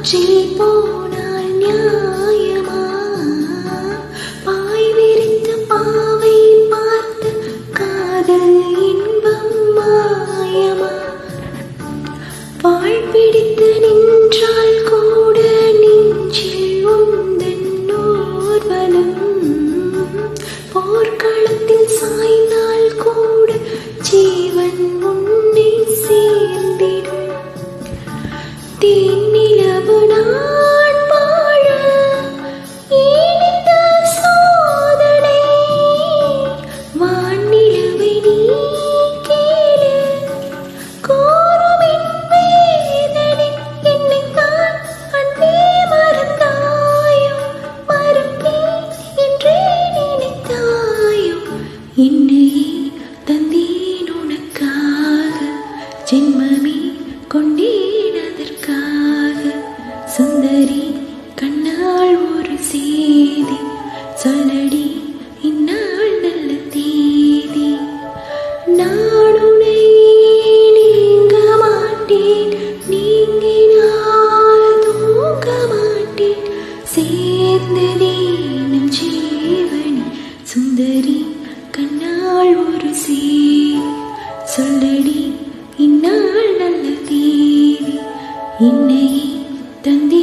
காற்றில் போனால் நியாயமா? பாய் விரித்து பாவை பார்த்து காதல் இன்பம் மாயமா? வாழ் பிடித்து நின்றால் கூட நெஞ்சில் உந்தன் ஊர்வலம். போர்க்களத்தில் சாய்ந்தால் கூட ஜீவன் உன்னை சேர்ந்திடும். தேனிலவு நான் வாழ ஏனித்த சோதனை? வானிலவை நீ கேளு, கோருமின் வேதனை. என்னைத்தான் அன்பே மறந்தாயோ, மறப்பேன் என்றே நினைத்தாயோ? என்னையே தந்தேன் உனக்காக, ஜென்மமே கொண்டேன் அதற்காக. சுந்தரி கண்ணால் ஒரு செய்தி சொல்லடி, இந்நாள் நல்ல தேதி. நான் உன்னை நீங்க மாட்டேன், நீங்கினால் தூங்க மாட்டேன். சேர்ந்ததே நம் ஜீவனி. சுந்தரி கண்ணால் ஒரு செய்தி சொல்லடி, இந்நாள் நல்ல தேதி. என்னையே தந்தி